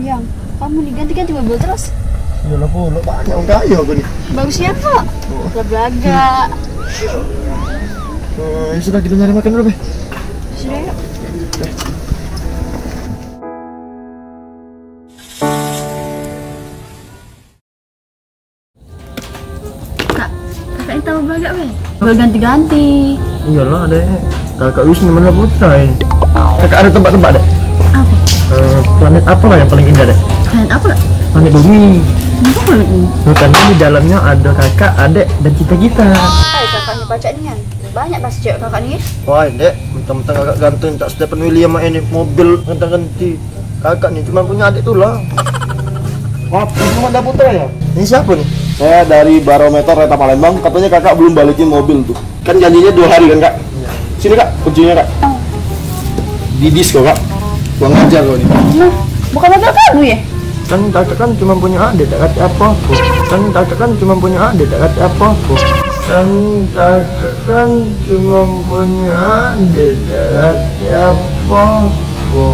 Yang kamu nih ganti-ganti mobil terus. Ya lah pula banyak orang kaya aku nih. Bagusnya kok. Belaga. Ya sudah kita nyari makan dulu, Be. Sudah yuk. Kak, kakak ini tahu belaga, Be? Berganti-ganti. Iyalah ada kakak Wisnu mana Putra ini. Kakak ada tempat-tempat deh. Apa? Planet apa lah yang paling indah deh? Kalian apa gak? Planet bumi. Kenapa planet ini? Karena di dalamnya ada kakak, adek, dan kita-kita. Hai kakaknya baca ini kan. Banyak pasti cewek kakak nih. Wah, dek, mentang-mentang kakak ganteng tak Stephen William ini mobil ganti-ganti. Kakak nih cuma punya adik tuh lah. Wah, cuma ada Putra ya? Ini siapa nih? Saya dari Barometer Kereta Palembang, katanya kakak belum balikin mobil tuh. Kan janjinya 2 hari kan kak? Sini kak, kuncinya kak. Di disk kok kak. Gua ngajar kok nih. Nah, bukan mobil kamu ya? Kan kakak kan cuma punya adik, tak kata apa-apa. Kan kakak kan cuma punya adik, tak kata apa-apa. Kan kakak kan cuma punya adik, tak kata apa-apa.